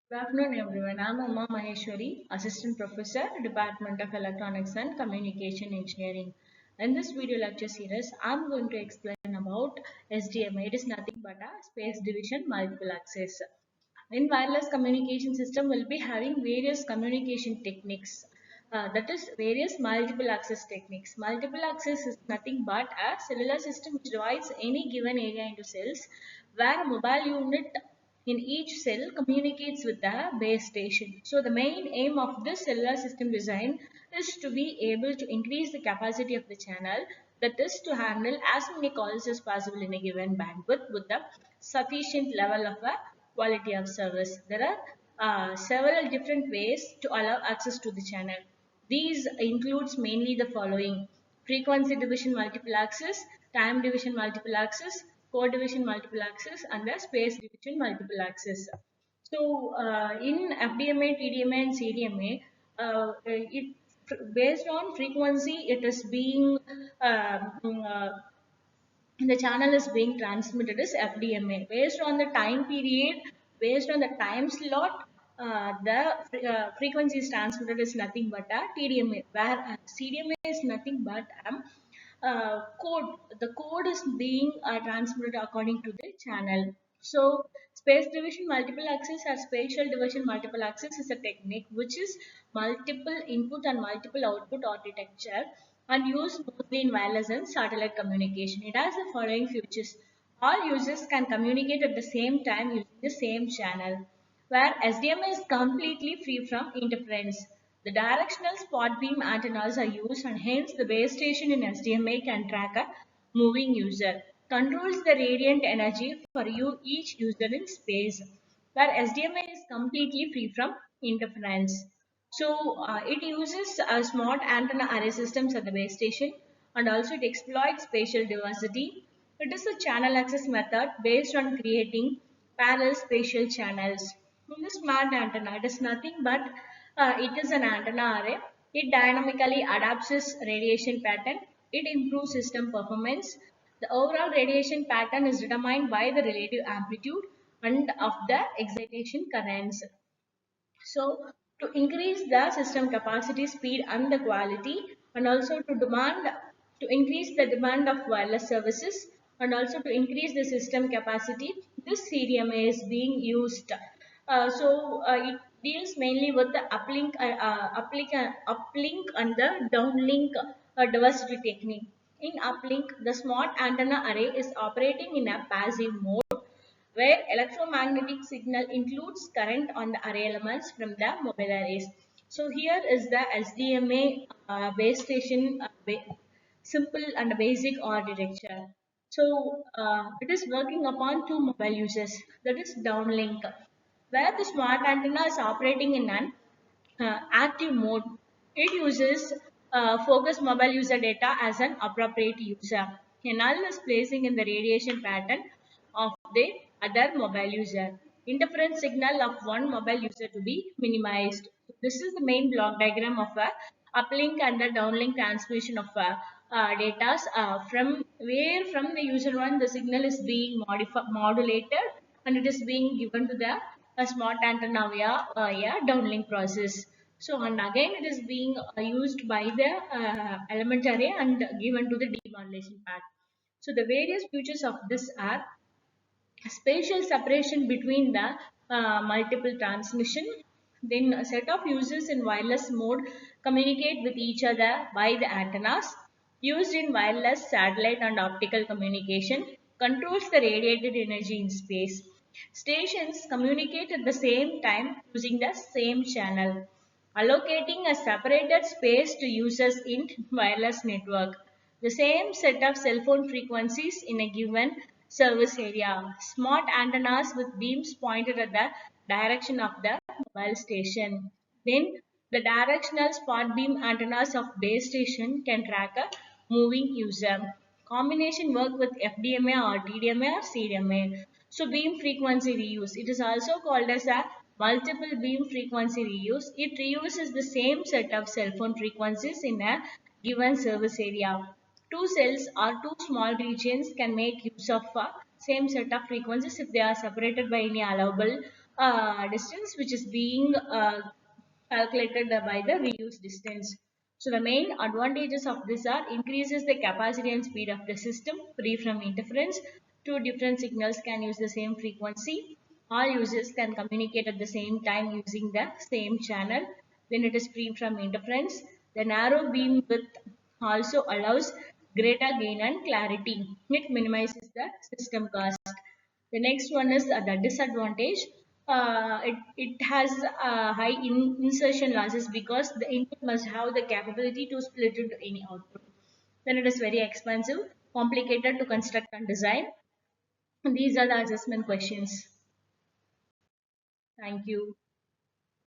Good afternoon, everyone. I'm Amma Maheshwari, Assistant Professor, Department of Electronics and Communication Engineering. In this video lecture series, I'm going to explain about SDMA. It is nothing but a space division multiple access. In wireless communication system, we'll be having various communication techniques. That is various multiple access techniques. Multiple access is nothing but a cellular system which divides any given area into cells where a mobile unit in each cell communicates with the base station. So the main aim of this cellular system design is to be able to increase the capacity of the channel, that is to handle as many calls as possible in a given bandwidth with the sufficient level of a quality of service. There are several different ways to allow access to the channel. These includes mainly the following: frequency division multiple access, time division multiple access, code division multiple access, and the space division multiple access. So in FDMA, TDMA, and CDMA, it based on frequency, it is being the channel is being transmitted as FDMA. Based on the time period, based on the time slot, the frequency is transmitted as nothing but a TDMA, where CDMA is nothing but code. The code is being transmitted according to the channel. So space division multiple access or spatial division multiple access is a technique which is multiple input and multiple output architecture and used mostly in wireless and satellite communication. It has the following features. All users can communicate at the same time using the same channel, where SDMA is completely free from interference. The directional spot beam antennas are used, and hence the base station in SDMA can track a moving user, controls the radiant energy for each user in space, where SDMA is completely free from interference. So it uses smart antenna array systems at the base station, and also it exploits spatial diversity. It is a channel access method based on creating parallel spatial channels. In the smart antenna, it is nothing but it is an antenna array. It dynamically adapts its radiation pattern. It improves system performance. The overall radiation pattern is determined by the relative amplitude and of the excitation currents. So to increase the system capacity, speed and the quality, and also to increase the demand of wireless services, and also to increase the system capacity, this CDMA is being used. It deals mainly with the uplink and the downlink diversity technique. In uplink, the smart antenna array is operating in a passive mode where electromagnetic signal includes current on the array elements from the mobile arrays. So here is the SDMA base station simple and basic architecture. So it is working upon two mobile users, that is downlink, where the smart antenna is operating in an active mode. It uses focus mobile user data as an appropriate user. A null is placing in the radiation pattern of the other mobile user. Interference signal of one mobile user to be minimized. This is the main block diagram of a uplink and the downlink transmission of data from the user one the signal is being modulated and it is being given to the smart antenna via downlink process. So and again it is being used by the element array and given to the demodulation path. So the various features of this are spatial separation between the multiple transmission. Then a set of users in wireless mode communicate with each other by the antennas used in wireless satellite and optical communication, controls the radiated energy in space. Stations communicate at the same time using the same channel, allocating a separated space to users in wireless network. The same set of cell phone frequencies in a given service area. Smart antennas with beams pointed at the direction of the mobile station. Then the directional spot beam antennas of base station can track a moving user. Combination work with FDMA or TDMA or CDMA. So beam frequency reuse. It is also called as a multiple beam frequency reuse. It reuses the same set of cell phone frequencies in a given service area. Two cells or two small regions can make use of same set of frequencies if they are separated by any allowable distance which is being calculated by the reuse distance. So the main advantages of this are increases the capacity and speed of the system, free from interference. Two different signals can use the same frequency. All users can communicate at the same time using the same channel. Then it is free from interference. The narrow beam width also allows greater gain and clarity. It minimizes the system cost. The next one is the disadvantage. It has high insertion losses because the input must have the capability to split into any output. Then it is very expensive, complicated to construct and design. And these are the assessment questions. Thank you.